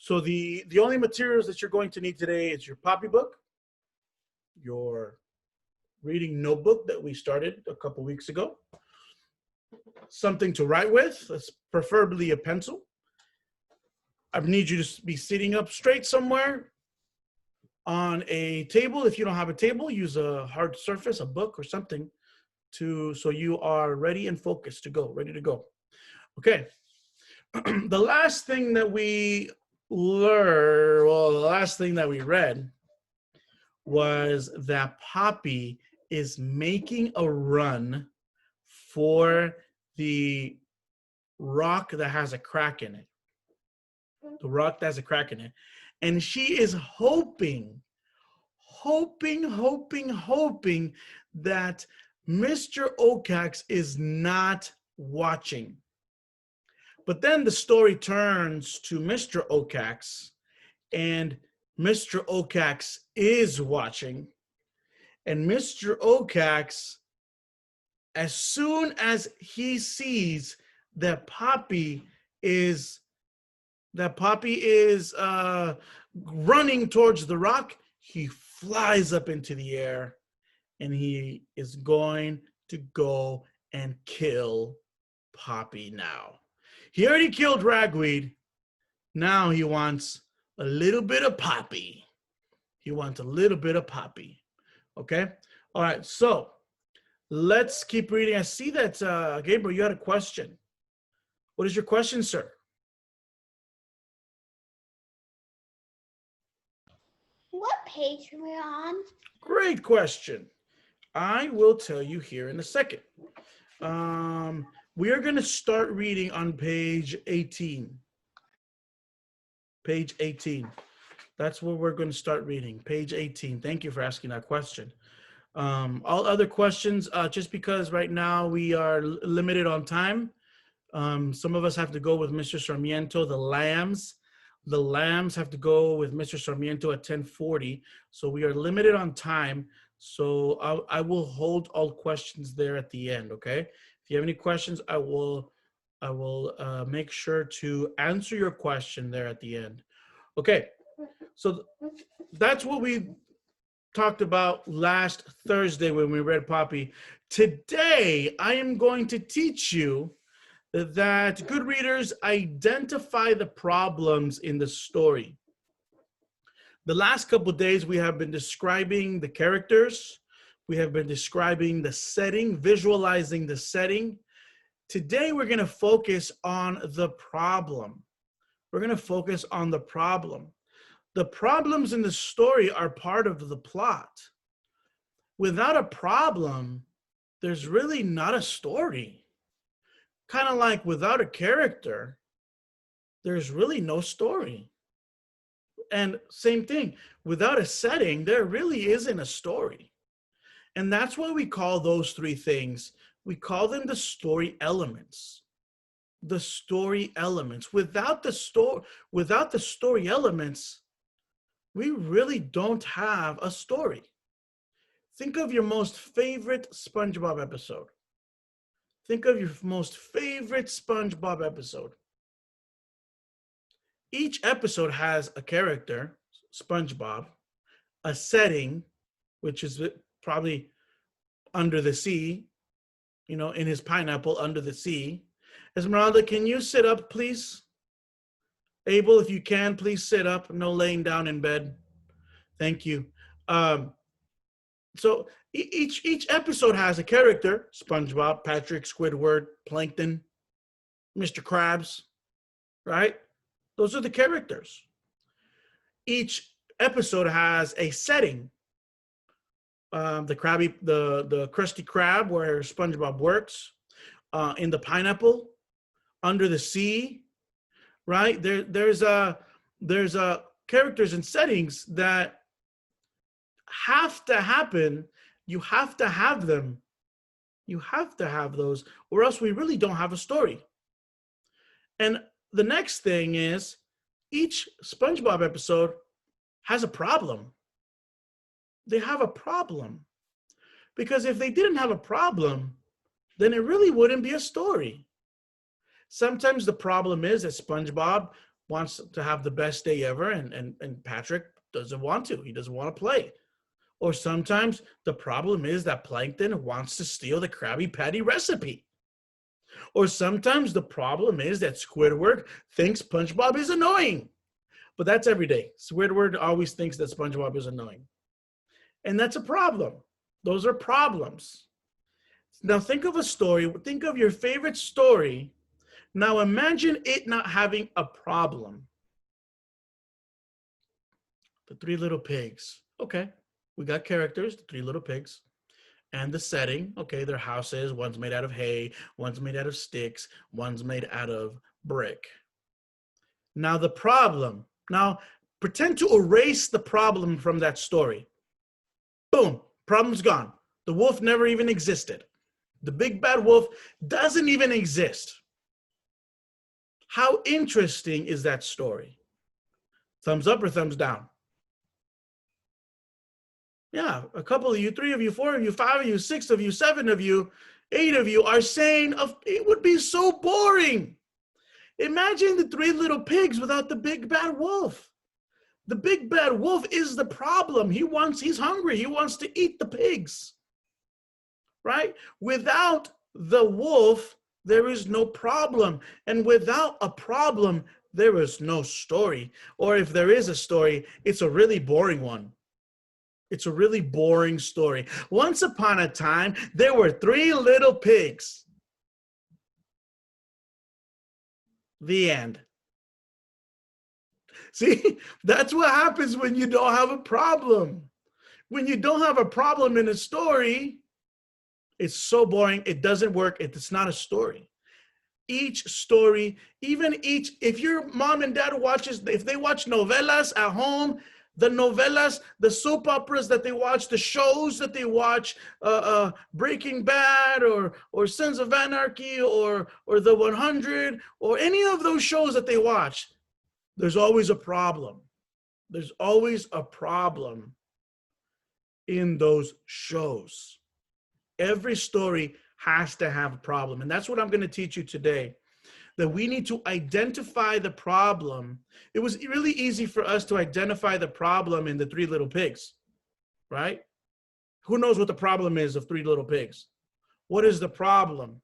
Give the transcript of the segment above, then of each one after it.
So the only materials that you're going to need today is your copybook, your reading notebook that we started a couple weeks ago, something to write with, preferably a pencil. I need you to be sitting up straight somewhere on a table. If you don't have a table, use a hard surface, a book or something, so you are ready and focused to go, ready to go. Okay. The last thing that we learned, well, the last thing that we read was that Poppy is making a run for the rock that has a crack in it. The rock that has a crack in it. And she is hoping that Mr. Okax is not watching. But then the story turns to Mr. Okax, and Mr. Okax is watching. And Mr. Okax, as soon as he sees that Poppy is running towards the rock, he flies up into the air, and he is going to go and kill Poppy now. He already killed Ragweed. Now he wants a little bit of Poppy. He wants a little bit of Poppy. Okay? All right, so let's keep reading. I see that, Gabriel, you had a question. What is your question, sir? What page are we on? Great question. I will tell you here in a second. We are going to start reading on page 18. Page 18. That's where we're going to start reading. Page 18. Thank you for asking that question. All other questions, just because right now we are limited on time. Some of us have to go with Mr. Sarmiento. The lambs have to go with Mr. Sarmiento at 10:40. So we are limited on time. So I will hold all questions there at the end, okay? If you have any questions, I will make sure to answer your question there at the end. Okay, so that's what we talked about last Thursday when we read Poppy. Today, I am going to teach you that good readers identify the problems in the story. The last couple of days, we have been describing the characters. We have been describing the setting, visualizing the setting. Today, we're going to focus on the problem. We're going to focus on the problem. The problems in the story are part of the plot. Without a problem, there's really not a story. Kind of like without a character, there's really no story. And same thing, without a setting, there really isn't a story. And that's why we call those three things, we call them the story elements. The story elements. Without the story elements, we really don't have a story. Think of your most favorite SpongeBob episode. Think of your most favorite SpongeBob episode. Each episode has a character, SpongeBob, a setting, which is probably under the sea, you know, in his pineapple under the sea. Esmeralda, can you sit up, please? Abel, if you can, please sit up. No laying down in bed. Thank you. So each episode has a character: SpongeBob, Patrick, Squidward, Plankton, Mr. Krabs, right? Those are the characters. Each episode has a setting. The Krusty Krab, where SpongeBob works, in the pineapple, under the sea, right? There's characters and settings that have to happen. You have to have them. You have to have those, or else we really don't have a story. And the next thing is, each SpongeBob episode has a problem. They have a problem. Because if they didn't have a problem, then it really wouldn't be a story. Sometimes the problem is that SpongeBob wants to have the best day ever, and Patrick doesn't want to. He doesn't want to play. Or sometimes the problem is that Plankton wants to steal the Krabby Patty recipe. Or sometimes the problem is that Squidward thinks SpongeBob is annoying. But that's every day. Squidward always thinks that SpongeBob is annoying. And that's a problem. Those are problems. Now think of a story. Think of your favorite story. Now imagine it not having a problem. The Three Little Pigs. Okay, we got characters, the Three Little Pigs. And the setting, okay, their houses, one's made out of hay, one's made out of sticks, one's made out of brick. Now the problem, now pretend to erase the problem from that story. Boom, problem's gone. The wolf never even existed. The big bad wolf doesn't even exist. How interesting is that story? Thumbs up or thumbs down? Yeah, a couple of you, 3 of you, 4 of you, 5 of you, 6 of you, 7 of you, 8 of you are saying it would be so boring. Imagine the 3 little pigs without the big bad wolf. The big bad wolf is the problem. He's hungry. He wants to eat the pigs, right? Without the wolf, there is no problem. And without a problem, there is no story. Or if there is a story, it's a really boring one. It's a really boring story. Once upon a time, there were 3 little pigs. The end. See, that's what happens when you don't have a problem. When you don't have a problem in a story, it's so boring. It doesn't work. It's not a story. Each story, if your mom and dad if they watch novelas at home, the novelas, the soap operas that they watch, the shows that they watch, Breaking Bad or Sons of Anarchy or The 100 or any of those shows that they watch, there's always a problem. There's always a problem in those shows. Every story has to have a problem. And that's what I'm going to teach you today. That we need to identify the problem. It was really easy for us to identify the problem in the 3 little pigs, right? Who knows what the problem is of 3 little pigs? What is the problem?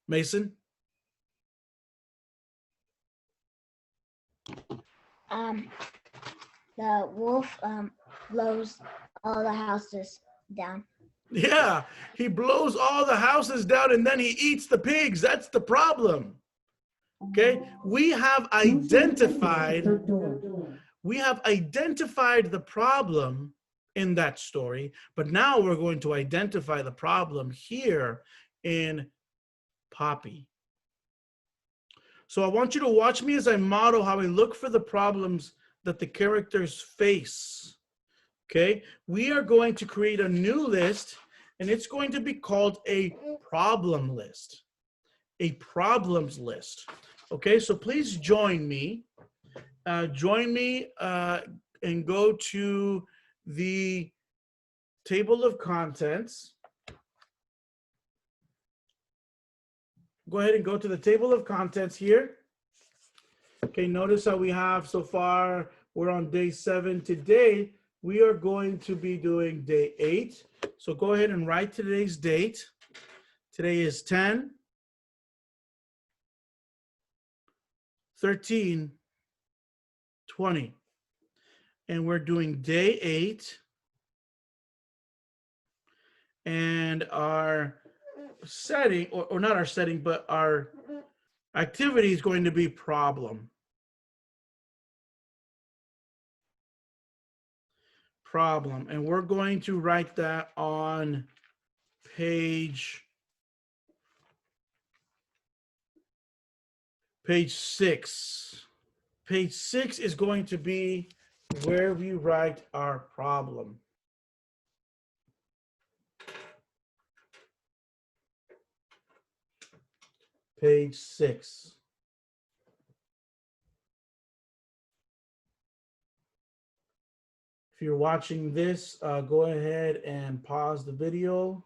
Mason? The wolf blows all the houses down. Yeah, he blows all the houses down and then he eats the pigs. That's the problem. Okay, we have identified the problem in that story, but now we're going to identify the problem here in Poppy. So I want you to watch me as I model how I look for the problems that the characters face. Okay, we are going to create a new list, and it's going to be called a problem list. A problems list. Okay, so please join me. And go to the table of contents. Go ahead and go to the table of contents here. Okay, notice how we have so far, we're on day 7 today. We are going to be doing day 8. So go ahead and write today's date. Today is 10/13/20. And we're doing day 8. And our setting, or not our setting, but our activity is going to be problem. Problem. And we're going to write that on page 6. Page 6 is going to be where we write our problem. Page 6. If you're watching this, go ahead and pause the video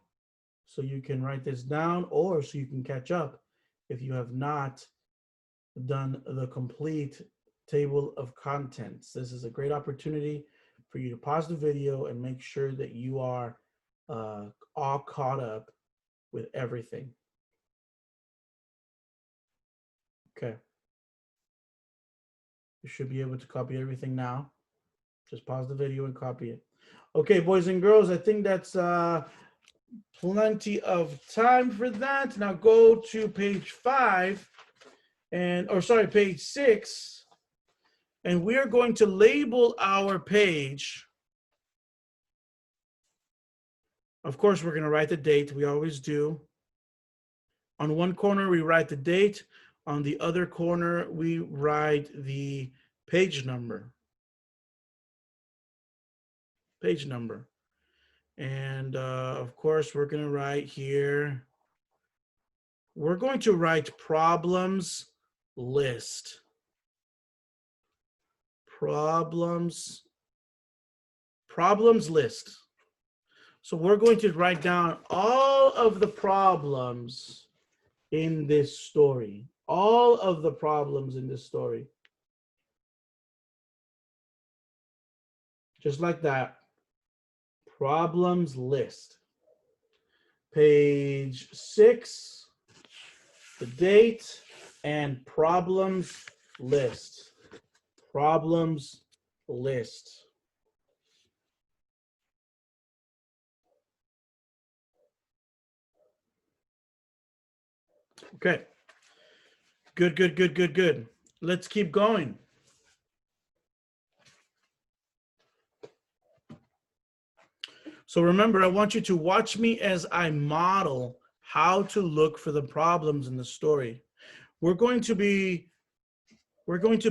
so you can write this down, or so you can catch up if you have not done the complete table of contents. This is a great opportunity for you to pause the video and make sure that you are all caught up with everything. Okay. You should be able to copy everything now. Just pause the video and copy it. Okay, boys and girls, I think that's plenty of time for that. Now go to page 5 page 6, and we are going to label our page. Of course, we're going to write the date. We always do. On one corner, we write the date. On the other corner, we write the page number. Page number. And of course, we're going to write here. We're going to write problems list. Problems list. So we're going to write down all of the problems in this story. All of the problems in this story. Just like that. Problems list. Page 6, the date, and problems list. Problems list. Okay. Good. Let's keep going. So remember, I want you to watch me as I model how to look for the problems in the story. We're going to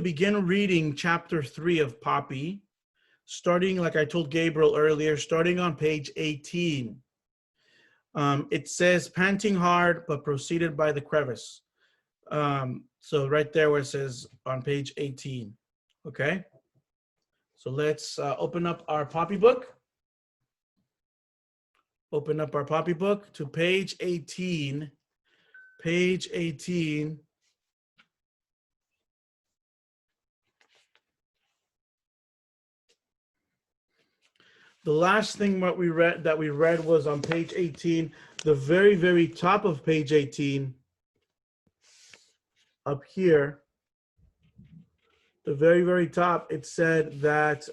begin reading chapter 3 of Poppy, starting, like I told Gabriel earlier, starting on page 18. It says, panting hard, but proceeded by the crevice. So right there where it says on page 18, okay? So let's open up our Poppy book. Open up our Poppy book to page 18. Page 18. The last thing that we read was on page 18, the very, very top of page 18, up here, the very, very top, it said that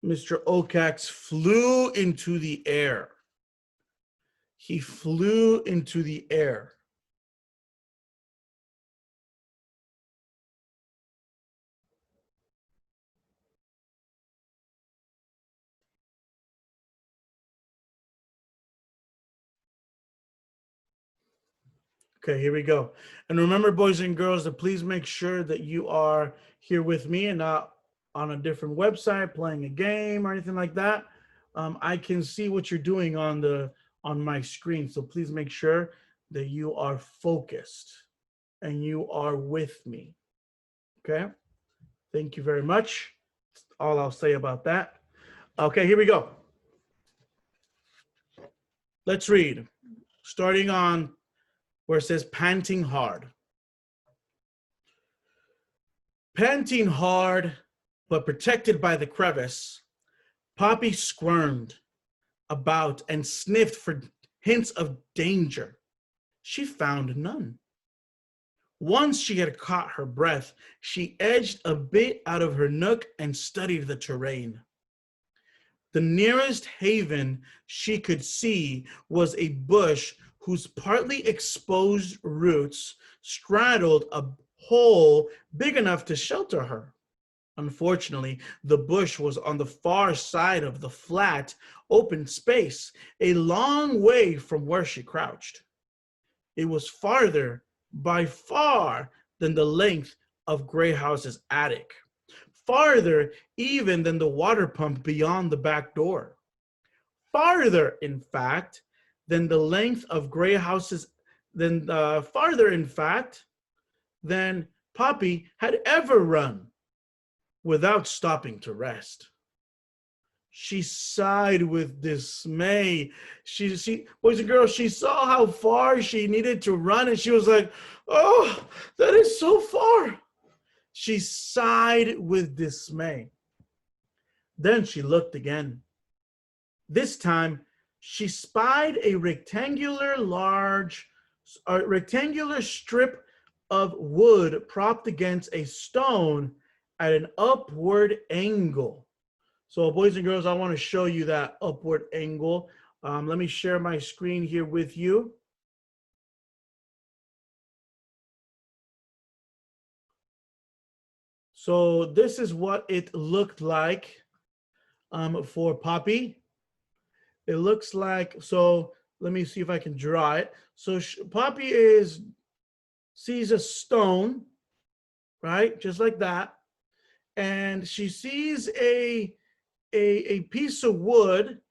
Mr. Okax flew into the air. He flew into the air. Okay, here we go. And remember, boys and girls, to please make sure that you are here with me and not on a different website playing a game or anything like that. I can see what you're doing on my screen. So please make sure that you are focused and you are with me. Okay. Thank you very much. That's all I'll say about that. Okay, here we go. Let's read. Starting on where it says panting hard. Panting hard, but protected by the crevice, Poppy squirmed about and sniffed for hints of danger. She found none. Once she had caught her breath, she edged a bit out of her nook and studied the terrain. The nearest haven she could see was a bush whose partly exposed roots straddled a hole big enough to shelter her. Unfortunately, the bush was on the far side of the flat, open space, a long way from where she crouched. It was farther, by far, than the length of Gray House's attic. Farther even than the water pump beyond the back door. Farther, in fact, than the length of Gray House's, farther, in fact, than Poppy had ever run without stopping to rest. She sighed with dismay. Boys and girls, she saw how far she needed to run, and she was like, "Oh, that is so far." She sighed with dismay. Then she looked again. This time, she spied a rectangular strip of wood propped against a stone at an upward angle. So, boys and girls, I want to show you that upward angle. Let me share my screen here with you. So this is what it looked like for Poppy. It looks like, so let me see if I can draw it. So Poppy sees a stone, right? Just like that. And she sees a piece of wood,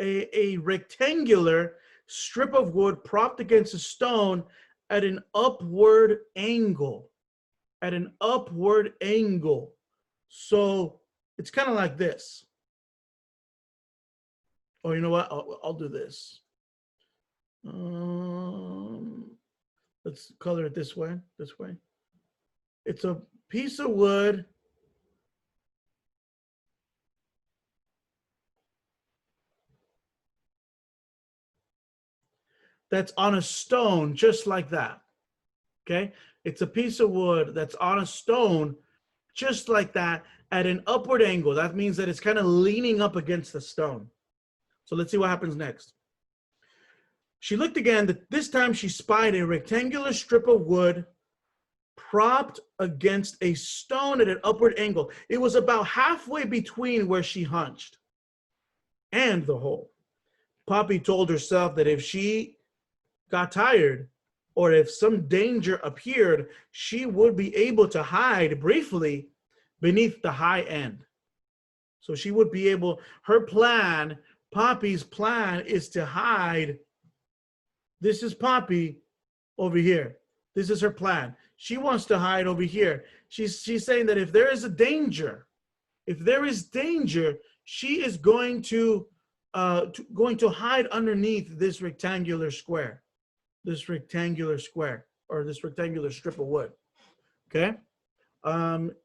a rectangular strip of wood propped against a stone at an upward angle. At an upward angle. So it's kind of like this. Oh, you know what? I'll do this. Let's color it this way. This way. It's a piece of wood that's on a stone, just like that. Okay? It's a piece of wood that's on a stone, just like that, at an upward angle. That means that it's kind of leaning up against the stone. So let's see what happens next. She looked again. This time she spied a rectangular strip of wood propped against a stone at an upward angle. It was about halfway between where she hunched and the hole. Poppy told herself that if she got tired or if some danger appeared, she would be able to hide briefly beneath the high end. So she would be able, Poppy's plan is to hide. This is Poppy over here. This is her plan. She wants to hide over here. She's saying that if there is danger, she is going to hide underneath this rectangular square, or this rectangular strip of wood. Okay.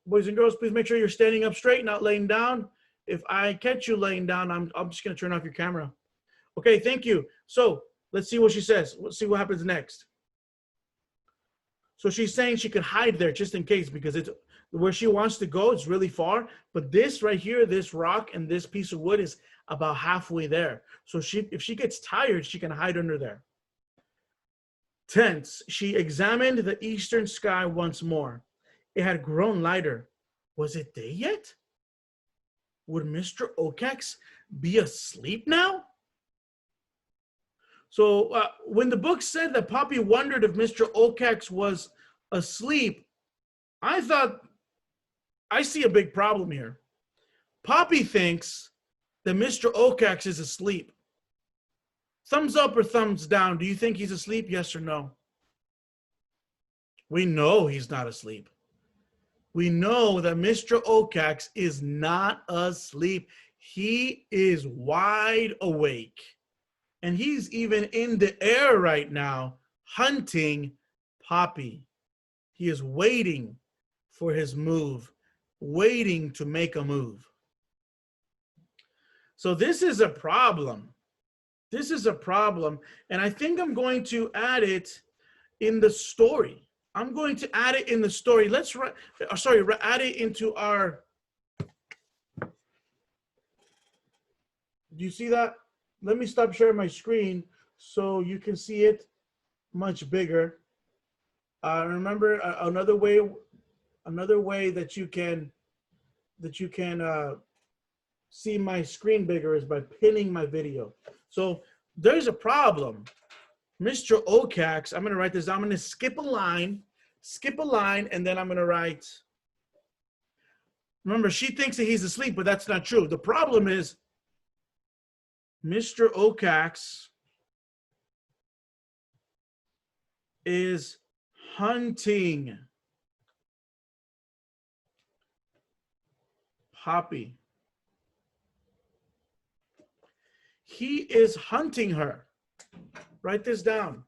Boys and girls, please make sure you're standing up straight, not laying down. If I catch you laying down, I'm just going to turn off your camera. Okay, thank you. So let's see what she says. Let's see what happens next. So she's saying she could hide there just in case, because it's where she wants to go. It's really far. But this right here, this rock and this piece of wood is about halfway there. So if she gets tired, she can hide under there. Tense, she examined the eastern sky once more. It had grown lighter. Was it day yet? Would Mr. Okax be asleep now? So when the book said that Poppy wondered if Mr. Okax was asleep, I thought, I see a big problem here. Poppy thinks that Mr. Okax is asleep. Thumbs up or thumbs down? Do you think he's asleep? Yes or no? We know he's not asleep. We know that Mr. Okax is not asleep. He is wide awake. And he's even in the air right now, hunting Poppy. He is waiting for his move, waiting to make a move. So this is a problem. This is a problem. And I think I'm going to add it in the story. I'm going to add it in the story. Add it into our, do you see that? Let me stop sharing my screen so you can see it much bigger. Remember another way that you can see my screen bigger is by pinning my video. So there's a problem. Mr. Okax, I'm going to write this. I'm going to skip a line, and then I'm going to write. Remember, she thinks that he's asleep, but that's not true. The problem is Mr. Okax is hunting Poppy. He is hunting her. Write this down.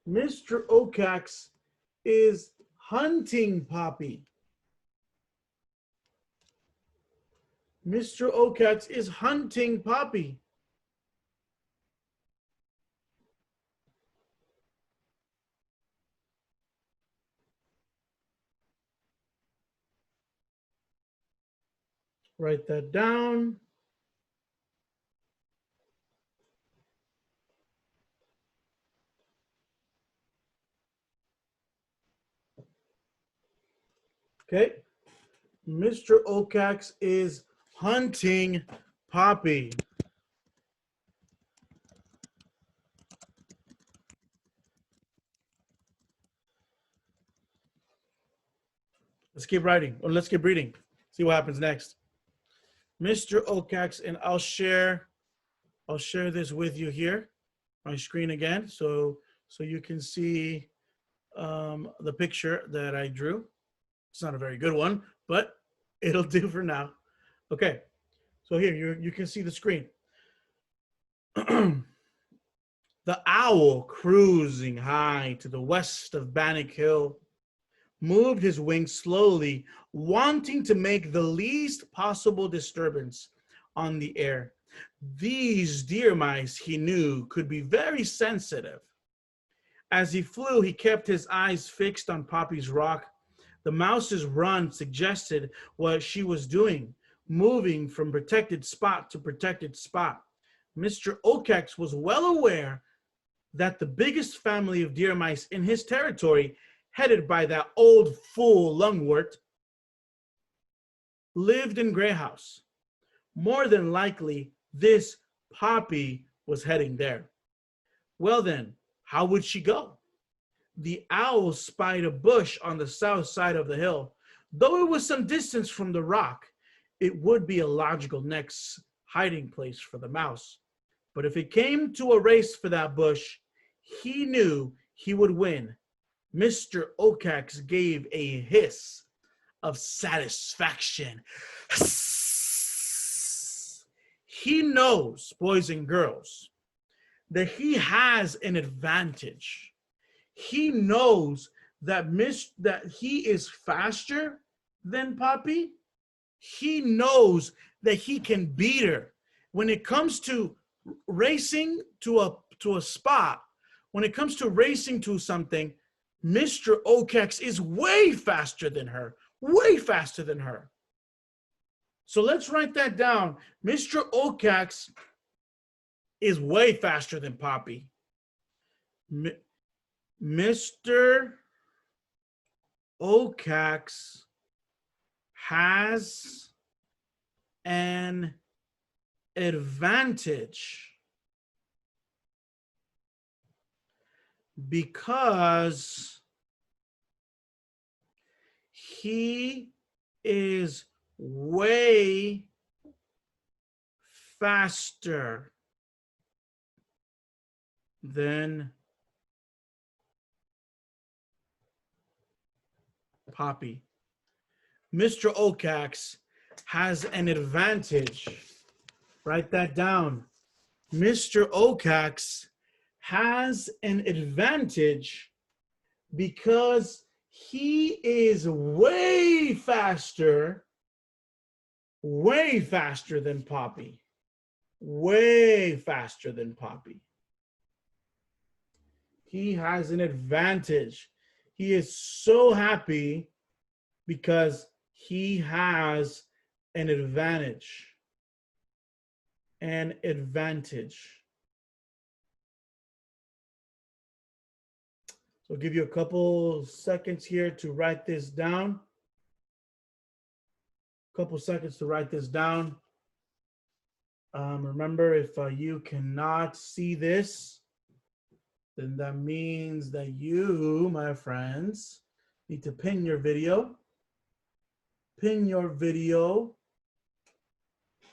Mr. Okax is hunting Poppy. Mr. Okax is hunting Poppy. Write that down. Okay. Mr. Okax is hunting Poppy. Let's keep writing, or let's keep reading. See what happens next. Mr. Okax, and I'll share this with you here, my screen again, so you can see the picture that I drew. It's not a very good one, but it'll do for now. Okay, so here you can see the screen. The owl, cruising high to the west of Bannock Hill, moved his wings slowly, wanting to make the least possible disturbance on the air. These deer mice, he knew, could be very sensitive. As he flew, he kept his eyes fixed on Poppy's rock. The mouse's run suggested what she was doing, moving from protected spot to protected spot. Mr. Okax was well aware that the biggest family of deer mice in his territory, headed by that old fool Lungwort, lived in Grey House. More than likely, this Poppy was heading there. Well then, how would she go? The owl spied a bush on the south side of the hill. Though it was some distance from the rock, it would be a logical next hiding place for the mouse. But if it came to a race for that bush, he knew he would win. Mr. Okax gave a hiss of satisfaction. He knows, boys and girls, that he has an advantage. He knows that he is faster than Poppy. He knows that he can beat her. When it comes to racing to a spot, when it comes to racing to something, Mr. Okax is way faster than her, way faster than her. So let's write that down. Mr. Okax is way faster than Poppy. Mr. Okax has an advantage because he is way faster than Poppy. Mr. Okax has an advantage. Write that down. Mr. Okax has an advantage because he is way faster than Poppy. Way faster than Poppy. He has an advantage. He is so happy because he has an advantage. An advantage. So I'll give you a couple seconds here to write this down. Couple seconds to write this down. Remember, if you cannot see this, then that means that you, my friends, need to pin your video. Pin your video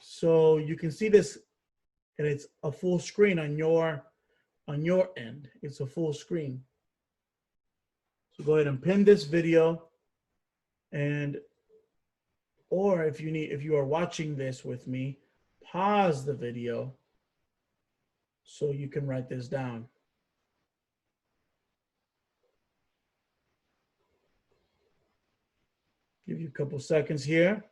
so you can see this, and it's a full screen on your end. It's a full screen. So go ahead and pin this video, or if you are watching this with me, pause the video so you can write this down. Give you a couple seconds here.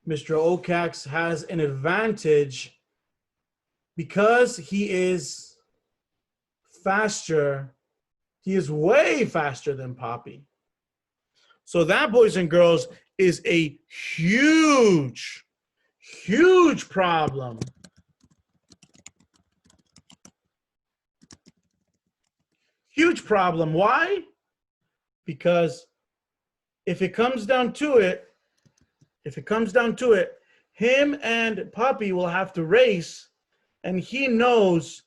Mr. Okax has an advantage because he is faster. He is way faster than Poppy. So that, boys and girls, is a huge, huge problem. Huge problem. Why? Because if it comes down to it, him and Poppy will have to race, and he knows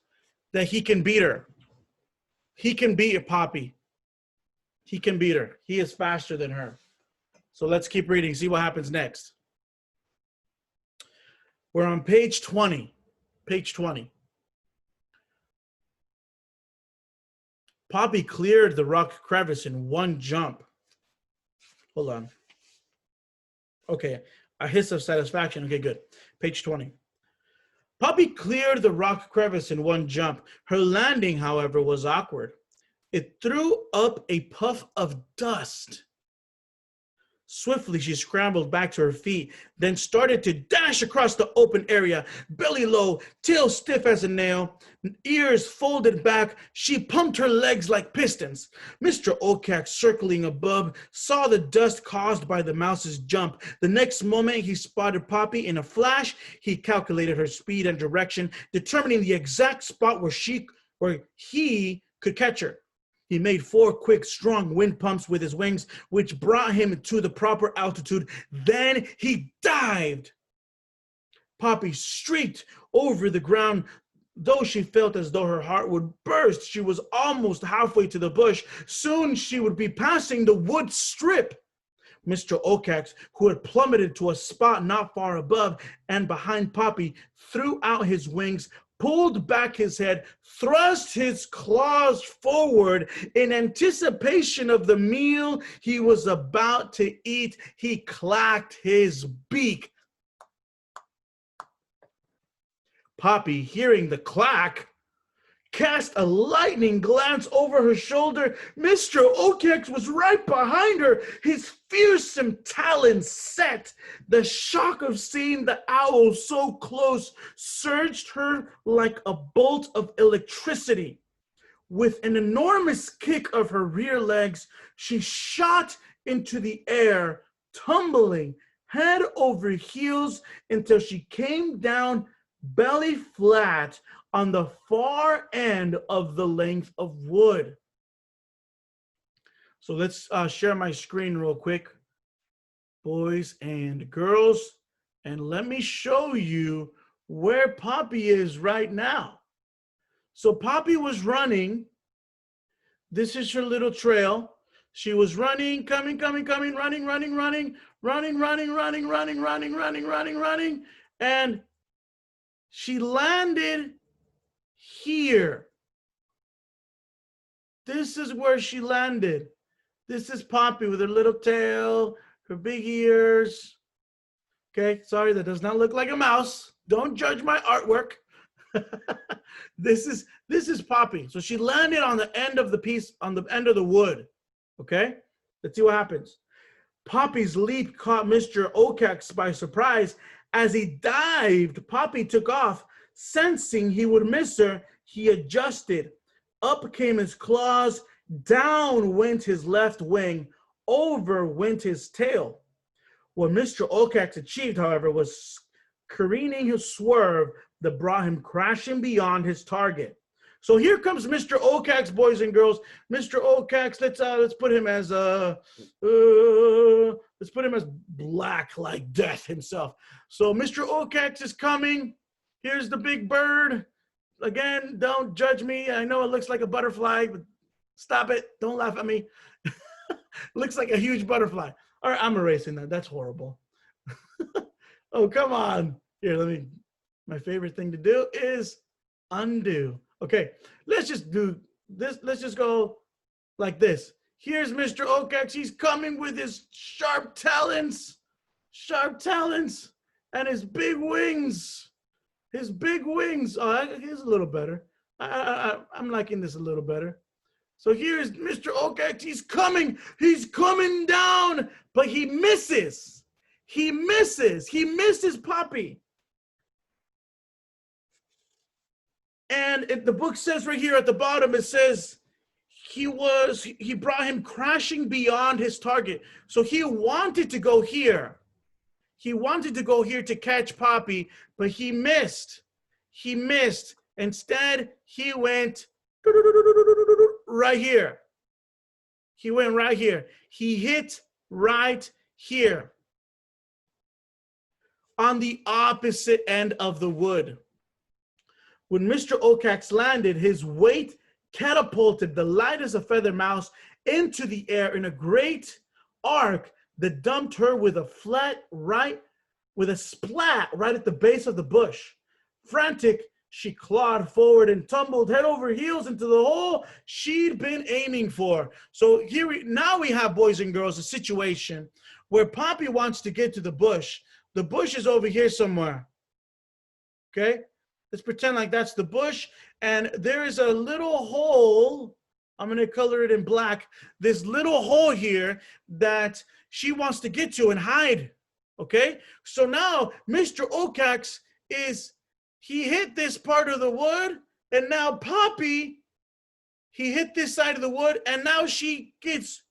that he can beat her. He can beat Poppy. He can beat her. He is faster than her. So let's keep reading, see what happens next. We're on page 20. Page 20. Poppy cleared the rock crevice in one jump. Hold on. Okay, a hiss of satisfaction. Okay, good. Page 20. Poppy cleared the rock crevice in one jump. Her landing, however, was awkward. It threw up a puff of dust. Swiftly, she scrambled back to her feet, then started to dash across the open area, belly low, tail stiff as a nail, ears folded back. She pumped her legs like pistons. Mr. Okax, circling above, saw the dust caused by the mouse's jump. The next moment, he spotted Poppy. In a flash, he calculated her speed and direction, determining the exact spot where he could catch her. He made 4 quick, strong wind pumps with his wings, which brought him to the proper altitude. Then he dived. Poppy streaked over the ground. Though she felt as though her heart would burst, she was almost halfway to the bush. Soon she would be passing the wood strip. Mr. Okax, who had plummeted to a spot not far above and behind Poppy, threw out his wings, pulled back his head, thrust his claws forward in anticipation of the meal he was about to eat. He clacked his beak. Poppy, hearing the clack, cast a lightning glance over her shoulder. Mr. Okax was right behind her, his fearsome talons set. The shock of seeing the owl so close surged her like a bolt of electricity. With an enormous kick of her rear legs, she shot into the air, tumbling head over heels until she came down belly flat on the far end of the length of wood. So let's share my screen real quick, boys and girls, and let me show you where Poppy is right now. So Poppy was running. This is her little trail. She was running, coming, running, and she landed here. This is where she landed. This is Poppy with her little tail, her big ears. Okay, sorry, that does not look like a mouse. Don't judge my artwork. This is Poppy. So she landed on the end of the piece, on the end of the wood. Okay, let's see what happens. Poppy's leap caught Mr. Okax by surprise. As he dived, Poppy took off. Sensing he would miss her, he adjusted. Up came his claws, down went his left wing, over went his tail. What Mr. Okax achieved, however, was careening his swerve that brought him crashing beyond his target. So here comes Mr. Okax, boys and girls. Mr. Okax, let's put him as black like death himself. So Mr. Okax is coming. Here's the big bird. Again, don't judge me. I know it looks like a butterfly, but stop it. Don't laugh at me. Looks like a huge butterfly. All right, I'm erasing that. That's horrible. Oh, come on. Here, my favorite thing to do is undo. Okay, let's just do let's just go like this. Here's Mr. Okax. He's coming with his sharp talons, and his big wings. His big wings. Oh, here's a little better. I'm liking this a little better. So here's Mr. Okax. He's coming down, but he misses. He misses Poppy. And the book says right here at the bottom, it says he brought him crashing beyond his target. So he wanted to go here. He wanted to go here to catch Poppy, but he missed. He missed. Instead, he went right here. He went right here. He hit right here on the opposite end of the wood. When Mr. Okax landed, his weight catapulted the light as a feather mouse into the air in a great arc that dumped her with a splat right at the base of the bush. Frantic, she clawed forward and tumbled head over heels into the hole she'd been aiming for. So now we have, boys and girls, a situation where Poppy wants to get to the bush. The bush is over here somewhere. Okay? Let's pretend like that's the bush, and there is a little hole. I'm going to color it in black. This little hole here that she wants to get to and hide. Okay? So now Mr. Okax he hit this part of the wood, and now Poppy, he hit this side of the wood, and now she gets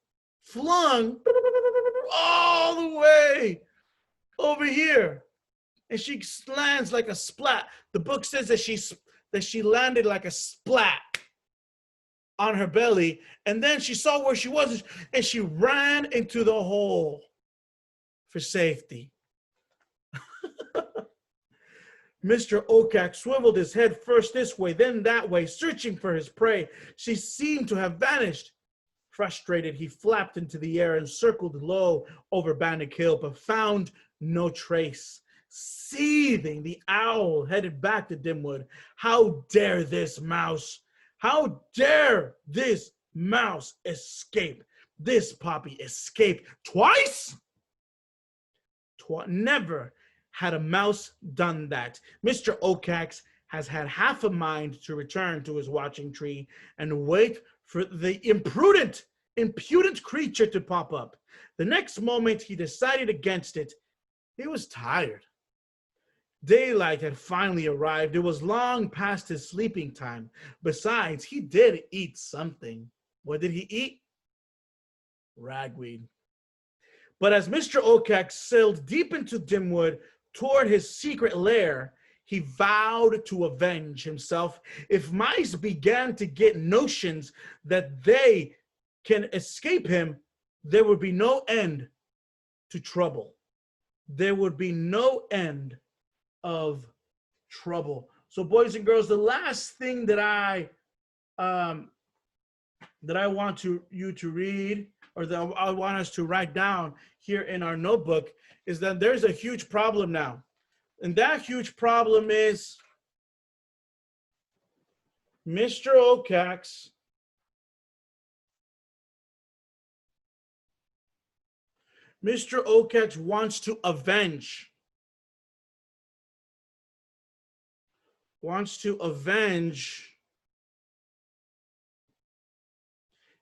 flung all the way over here. And she lands like a splat. The book says that she landed like a splat on her belly, and then she saw where she was, and she ran into the hole for safety. Mr. Okax swiveled his head first this way, then that way, searching for his prey. She seemed to have vanished. Frustrated, he flapped into the air and circled low over Bannock Hill, but found no trace. Seething, the owl headed back to Dimwood. How dare this mouse? How dare this mouse escape? This Poppy escape twice? Never had a mouse done that. Mr. Okax has had half a mind to return to his watching tree and wait for the impudent creature to pop up. The next moment, he decided against it. He was tired. Daylight had finally arrived. It was long past his sleeping time. Besides, he did eat something. What did he eat? Ragweed. But as Mr. Okax sailed deep into Dimwood toward his secret lair, he vowed to avenge himself. If mice began to get notions that they can escape him, there would be no end to trouble. There would be no end of trouble. So, boys and girls, the last thing that I want you to read, or that I want us to write down here in our notebook, is that there's a huge problem now. And that huge problem is Mr. Okax wants to avenge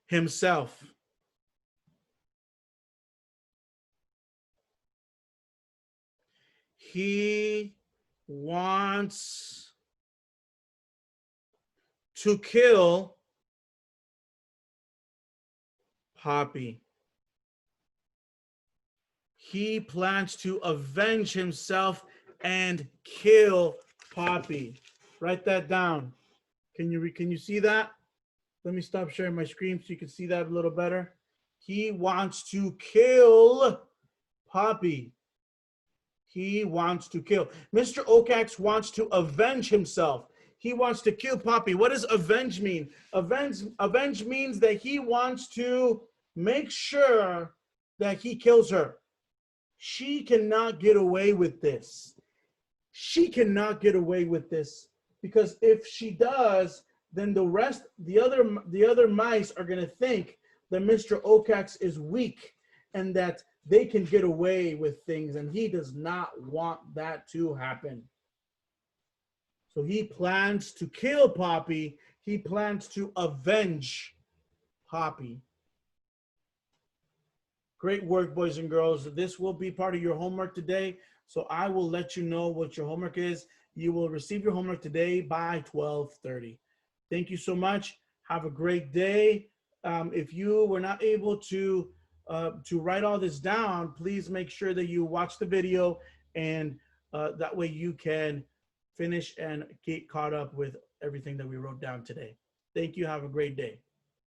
himself. He wants to kill Poppy. He plans to avenge himself and kill Poppy. Write that down. Can you see that? Let me stop sharing my screen so you can see that a little better. He wants to kill Poppy. He wants to kill. Mr. Okax wants to avenge himself. He wants to kill Poppy. What does avenge mean? Avenge means that he wants to make sure that he kills her. She cannot get away with this. She cannot get away with this, because if she does, then the other mice are gonna think that Mr. Okax is weak and that they can get away with things, and he does not want that to happen. So he plans to kill Poppy. He plans to avenge Poppy. Great work, boys and girls. This will be part of your homework today. So I will let you know what your homework is. You will receive your homework today by 12:30. Thank you so much. Have a great day. If you were not able to write all this down, please make sure that you watch the video, and that way you can finish and get caught up with everything that we wrote down today. Thank you. Have a great day.